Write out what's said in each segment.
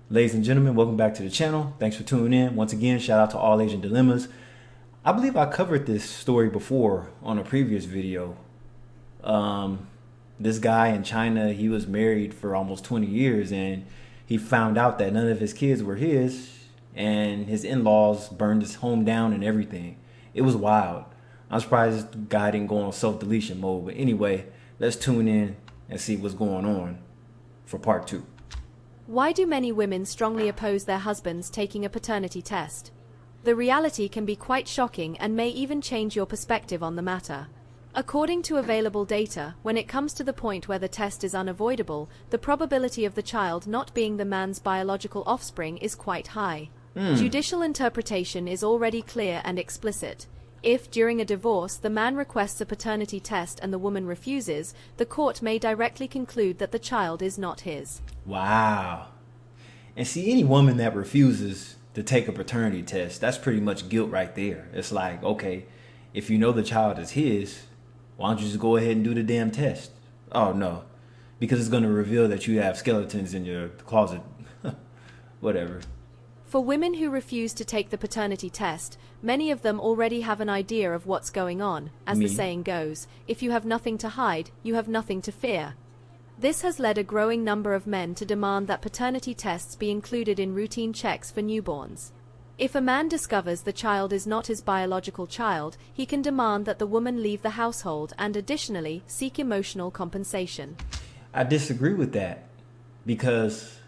Ladies and gentlemen, welcome back to the channel. Thanks for tuning in. Once again, shout out to All Asian Dilemmas. I believe I covered this story before on a previous video. This guy in China, he was married for almost 20 years and he found out that none of his kids were his and his in-laws burned his home down and everything. It was wild. I'm surprised this guy didn't go on self-deletion mode. But anyway, let's tune in and see what's going on for part 2. Why do many women strongly oppose their husbands taking a paternity test? The reality can be quite shocking and may even change your perspective on the matter. According to available data, when it comes to the point where the test is unavoidable, the probability of the child not being the man's biological offspring is quite high. Judicial interpretation is already clear and explicit. If, during a divorce, the man requests a paternity test and the woman refuses, the court may directly conclude that the child is not his. Wow. And see, any woman that refuses to take a paternity test, that's pretty much guilt right there. It's like, okay, if you know the child is his, why don't you just go ahead and do the damn test? Oh, no. Because it's going to reveal that you have skeletons in your closet. Whatever. For women who refuse to take the paternity test, many of them already have an idea of what's going on. As the saying goes, if you have nothing to hide, you have nothing to fear. This has led a growing number of men to demand that paternity tests be included in routine checks for newborns. If a man discovers the child is not his biological child, he can demand that the woman leave the household and additionally seek emotional compensation. I disagree with that because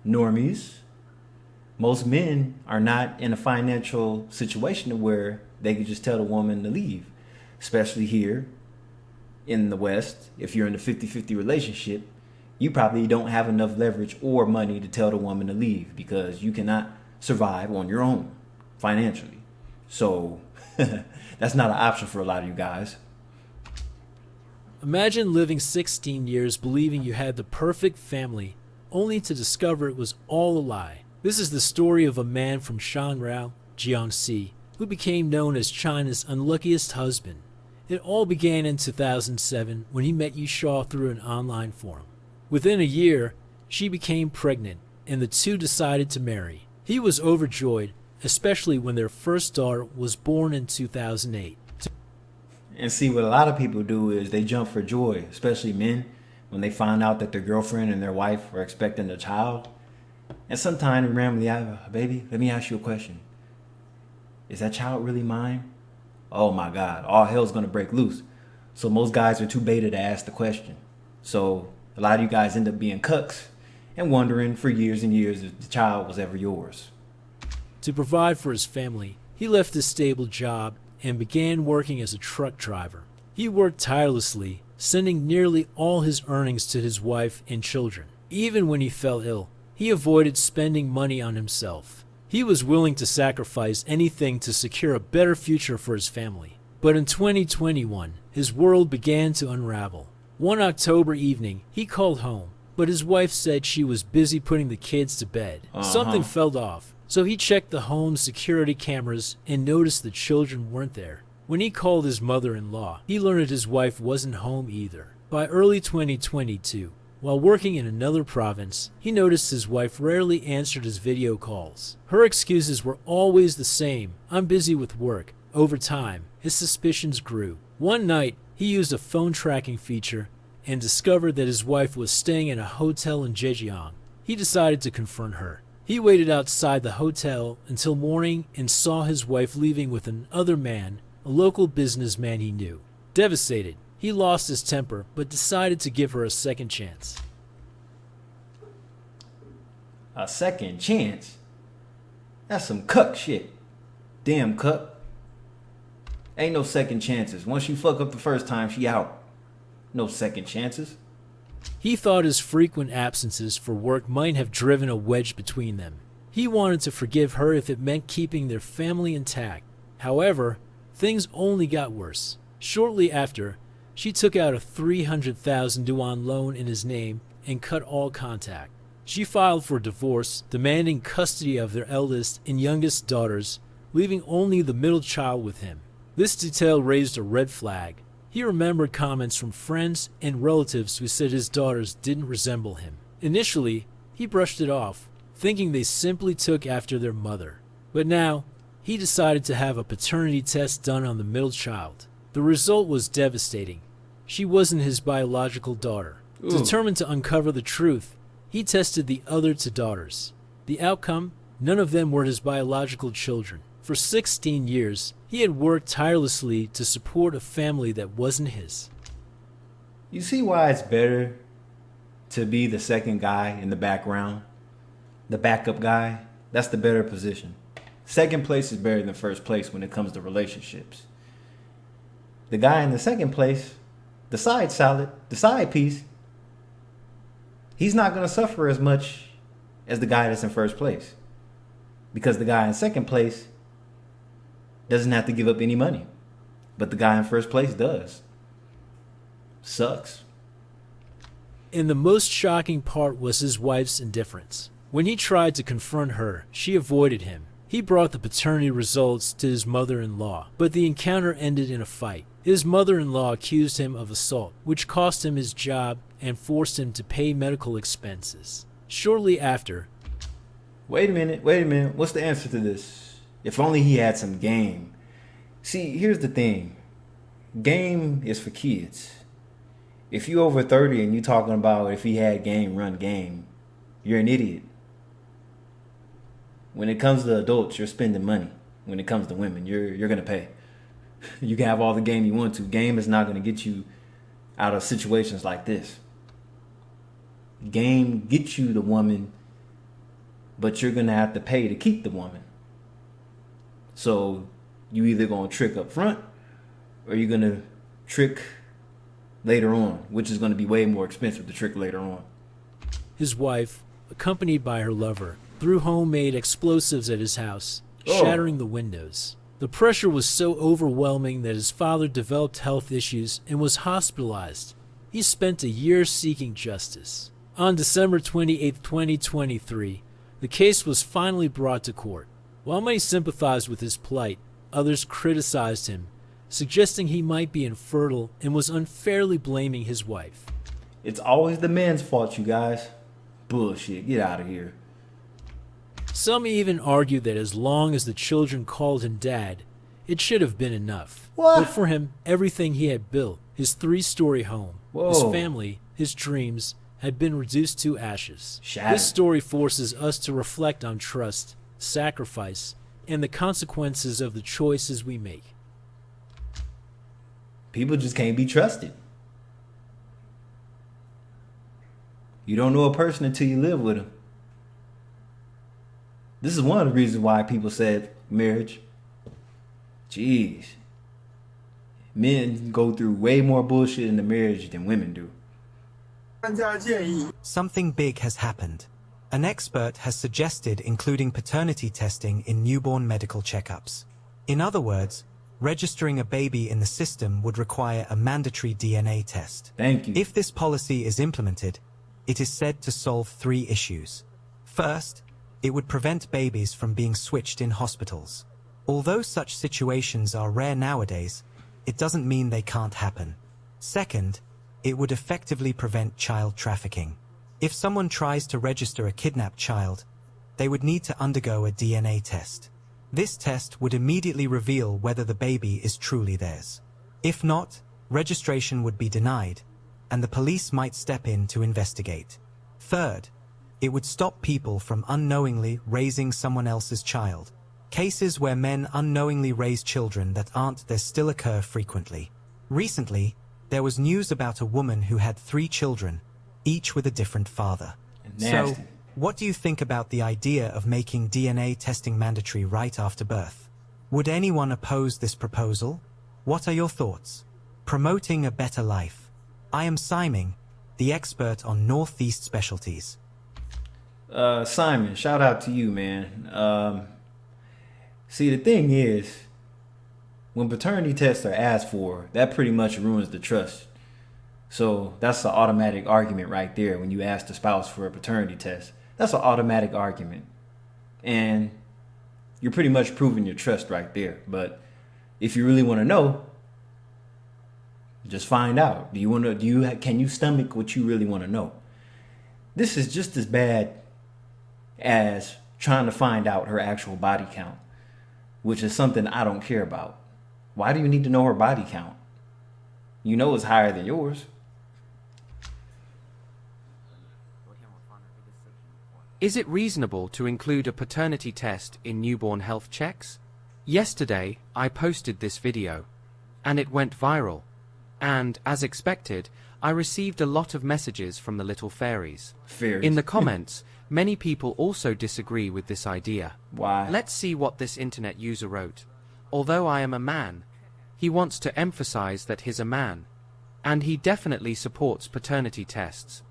normies, most men are not in a financial situation where they could just tell the woman to leave, especially here in the West. If you're in a 50-50 relationship, you probably don't have enough leverage or money to tell the woman to leave because you cannot survive on your own financially. So that's not an option for a lot of you guys. Imagine living 16 years believing you had the perfect family, only to discover it was all a lie. This is the story of a man from Shangrao, Jiangxi, who became known as China's unluckiest husband. It all began in 2007 when he met Yu Shaw through an online forum. Within a year, she became pregnant, and the two decided to marry. He was overjoyed, especially when their first daughter was born in 2008. And see, what a lot of people do is they jump for joy, especially men, when they find out that their girlfriend and their wife are expecting a child. And sometimes randomly, baby, let me ask you a question. Is that child really mine? Oh my God, all hell's gonna break loose. So most guys are too beta to ask the question. So a lot of you guys end up being cucks and wondering for years and years if the child was ever yours. To provide for his family, he left his stable job and began working as a truck driver. He worked tirelessly, sending nearly all his earnings to his wife and children. Even when he fell ill, he avoided spending money on himself. He was willing to sacrifice anything to secure a better future for his family. But in 2021, his world began to unravel. One October evening, he called home, but his wife said she was busy putting the kids to bed. Something felt off, so he checked the home's security cameras and noticed the children weren't there. When he called his mother-in-law, he learned his wife wasn't home either. By early 2022, while working in another province, he noticed his wife rarely answered his video calls. Her excuses were always the same: I'm busy with work. Over time, his suspicions grew. One night, he used a phone tracking feature and discovered that his wife was staying in a hotel in Zhejiang. He decided to confront her. He waited outside the hotel until morning and saw his wife leaving with another man, a local businessman he knew. Devastated, he lost his temper, but decided to give her a second chance. A second chance? That's some cuck shit. Damn cuck. Ain't no second chances. Once you fuck up the first time, she out. No second chances. He thought his frequent absences for work might have driven a wedge between them. He wanted to forgive her if it meant keeping their family intact. However, things only got worse. Shortly after, she took out a 300,000 yuan loan in his name and cut all contact. She filed for divorce, demanding custody of their eldest and youngest daughters, leaving only the middle child with him. This detail raised a red flag. He remembered comments from friends and relatives who said his daughters didn't resemble him. Initially, he brushed it off, thinking they simply took after their mother. But now, he decided to have a paternity test done on the middle child. The result was devastating. She wasn't his biological daughter. Ooh. Determined to uncover the truth, he tested the other two daughters. The outcome? None of them were his biological children. For 16 years, he had worked tirelessly to support a family that wasn't his. You see why it's better to be the second guy in the background? The backup guy? That's the better position. Second place is better than first place when it comes to relationships. The guy in the second place, the side piece, he's not going to suffer as much as the guy that's in first place. Because the guy in second place doesn't have to give up any money. But the guy in first place does. Sucks. And the most shocking part was his wife's indifference. When he tried to confront her, she avoided him. He brought the paternity results to his mother-in-law, but the encounter ended in a fight. His mother-in-law accused him of assault, which cost him his job and forced him to pay medical expenses. Shortly after... Wait a minute. What's the answer to this? If only he had some game. See, here's the thing. Game is for kids. If you over 30 and you talking about if he had game, run game, you're an idiot. When it comes to adults, you're spending money. When it comes to women, you're gonna pay. You can have all the game you want to. Game is not gonna get you out of situations like this. Game gets you the woman, but you're gonna have to pay to keep the woman. So you either gonna trick up front or you're gonna trick later on, which is gonna be way more expensive to trick later on. His wife, accompanied by her lover, threw homemade explosives at his house, shattering the windows. The pressure was so overwhelming that his father developed health issues and was hospitalized. He spent a year seeking justice. On December 28, 2023, the case was finally brought to court. While many sympathized with his plight, others criticized him, suggesting he might be infertile and was unfairly blaming his wife. It's always the man's fault, you guys. Bullshit, get out of here. Some even argued that as long as the children called him dad, it should have been enough. What? But for him, everything he had built, his 3-story home, his Whoa. family, his dreams, had been reduced to ashes. Shattered. This story forces us to reflect on trust, sacrifice, and the consequences of the choices we make. People just can't be trusted. You don't know a person until you live with them. This is one of the reasons why people said marriage. Jeez. Men go through way more bullshit in the marriage than women do. Something big has happened. An expert has suggested including paternity testing in newborn medical checkups. In other words, registering a baby in the system would require a mandatory DNA test. Thank you. If this policy is implemented, it is said to solve 3 issues. First, it would prevent babies from being switched in hospitals. Although such situations are rare nowadays, it doesn't mean they can't happen. Second, it would effectively prevent child trafficking. If someone tries to register a kidnapped child, they would need to undergo a DNA test. This test would immediately reveal whether the baby is truly theirs. If not, registration would be denied, and the police might step in to investigate. Third, it would stop people from unknowingly raising someone else's child. Cases where men unknowingly raise children that aren't theirs still occur frequently. Recently, there was news about a woman who had 3 children, each with a different father. Nasty. So, what do you think about the idea of making DNA testing mandatory right after birth? Would anyone oppose this proposal? What are your thoughts? Promoting a better life. I am Simon, the expert on Northeast specialties. Simon, shout out to you, man. See, the thing is, when paternity tests are asked for, that pretty much ruins the trust. So that's an automatic argument right there. When you ask the spouse for a paternity test, that's an automatic argument. And you're pretty much proving your trust right there. But if you really want to know, just find out. Can you stomach what you really want to know? This is just as bad as trying to find out her actual body count, which is something I don't care about. Why do you need to know her body count? You know it's higher than yours. Is it reasonable to include a paternity test in newborn health checks? Yesterday, I posted this video, and it went viral. And, as expected, I received a lot of messages from the little fairies. Fairies. In the comments, many people also disagree with this idea. Why? Let's see what this internet user wrote. Although I am a man, he wants to emphasize that he's a man, and he definitely supports paternity tests.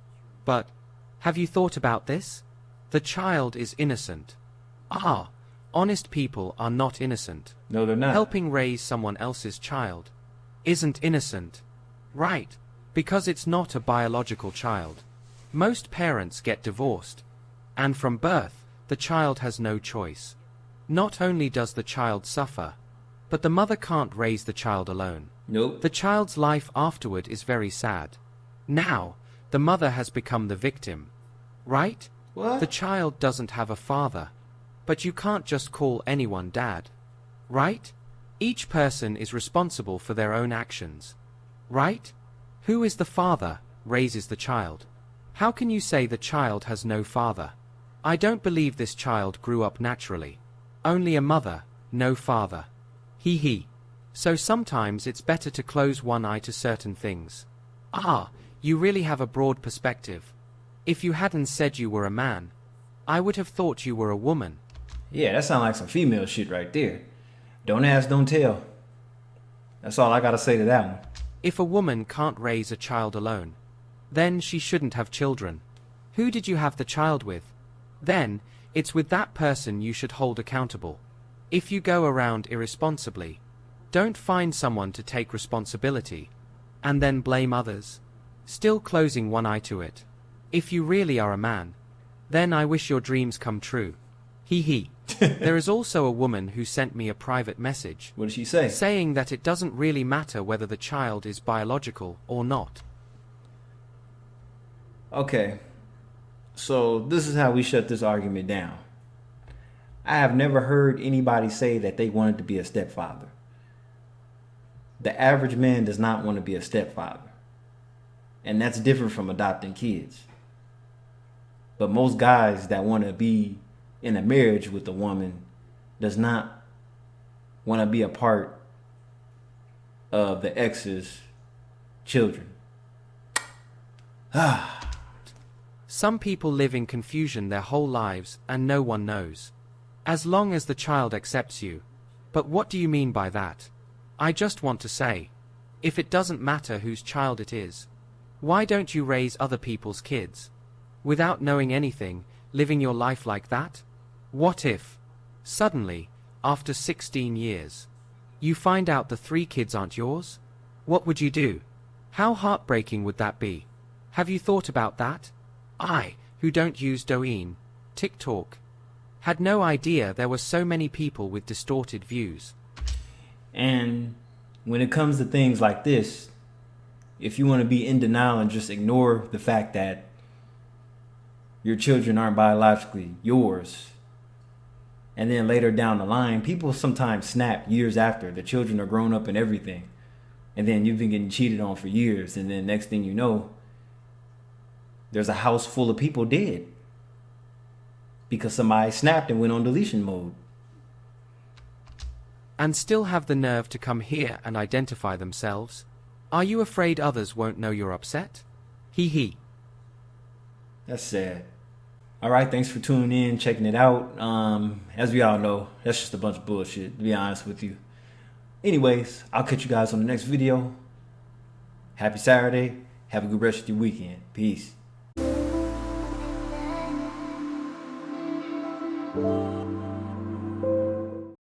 But, have you thought about this? The child is innocent. Honest people are not innocent. No, they're not. Helping raise someone else's child isn't innocent. Right, because it's not a biological child. Most parents get divorced, and from birth, the child has no choice. Not only does the child suffer, but the mother can't raise the child alone. Nope. The child's life afterward is very sad. Now, the mother has become the victim. Right? What? The child doesn't have a father. But you can't just call anyone dad. Right? Each person is responsible for their own actions. Right? Who is the father, raises the child. How can you say the child has no father? I don't believe this child grew up naturally. Only a mother, no father. He. So sometimes it's better to close one eye to certain things. You really have a broad perspective. If you hadn't said you were a man, I would have thought you were a woman. Yeah, that sounds like some female shit right there. Don't ask, don't tell. That's all I gotta say to that one. If a woman can't raise a child alone, then she shouldn't have children. Who did you have the child with? Then, it's with that person you should hold accountable. If you go around irresponsibly, don't find someone to take responsibility, and then blame others, still closing one eye to it. If you really are a man, then I wish your dreams come true. He. There is also a woman who sent me a private message. What did she say? Saying that it doesn't really matter whether the child is biological or not. Okay, so this is how we shut this argument down. I have never heard anybody say that they wanted to be a stepfather. The average man does not want to be a stepfather. And that's different from adopting kids. But most guys that want to be in a marriage with a woman does not want to be a part of the ex's children. Some people live in confusion their whole lives and no one knows. As long as the child accepts you. But what do you mean by that? I just want to say, if it doesn't matter whose child it is, why don't you raise other people's kids? Without knowing anything, living your life like that? What if, suddenly, after 16 years, you find out the 3 kids aren't yours? What would you do? How heartbreaking would that be? Have you thought about that? I, who don't use Douyin, TikTok, had no idea there were so many people with distorted views. And when it comes to things like this, if you want to be in denial and just ignore the fact that your children aren't biologically yours, and then later down the line, people sometimes snap years after the children are grown up and everything, and then you've been getting cheated on for years, and then next thing you know, there's a house full of people dead because somebody snapped and went on deletion mode. And still have the nerve to come here and identify themselves? Are you afraid others won't know you're upset? He. That's sad. All right, thanks for tuning in, checking it out. As we all know, that's just a bunch of bullshit, to be honest with you. Anyways, I'll catch you guys on the next video. Happy Saturday. Have a good rest of your weekend. Peace.